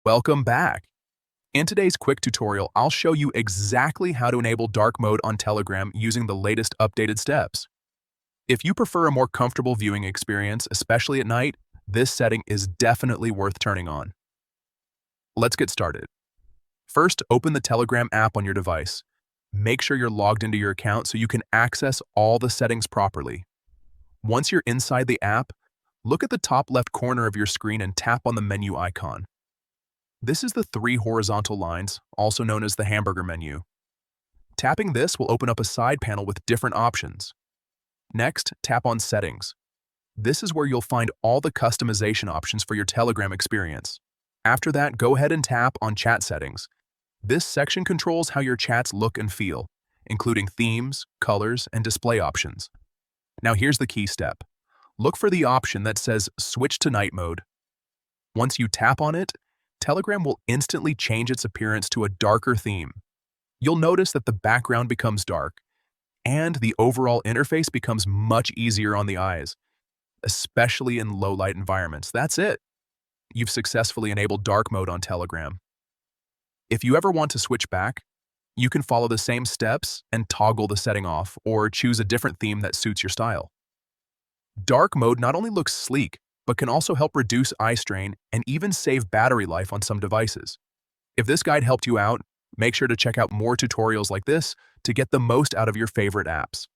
Welcome back. In today's quick tutorial, I'll show you exactly how to enable dark mode on Telegram using the latest updated steps. If you prefer a more comfortable viewing experience, especially at night, this setting is definitely worth turning on. Let's get started. First, open the Telegram app on your device. Make sure you're logged into your account so you can access all the settings properly. Once you're inside the app, look at the top left corner of your screen and tap on the menu icon. This is the three horizontal lines, also known as the hamburger menu. Tapping this will open up a side panel with different options. Next, tap on Settings. This is where you'll find all the customization options for your Telegram experience. After that, go ahead and tap on Chat Settings. This section controls how your chats look and feel, including themes, colors, and display options. Now here's the key step. Look for the option that says Switch to Night Mode. Once you tap on it, Telegram will instantly change its appearance to a darker theme. You'll notice that the background becomes dark, and the overall interface becomes much easier on the eyes, especially in low-light environments. That's it. You've successfully enabled dark mode on Telegram. If you ever want to switch back, you can follow the same steps and toggle the setting off or choose a different theme that suits your style. Dark mode not only looks sleek, but can also help reduce eye strain and even save battery life on some devices. If this guide helped you out, make sure to check out more tutorials like this to get the most out of your favorite apps.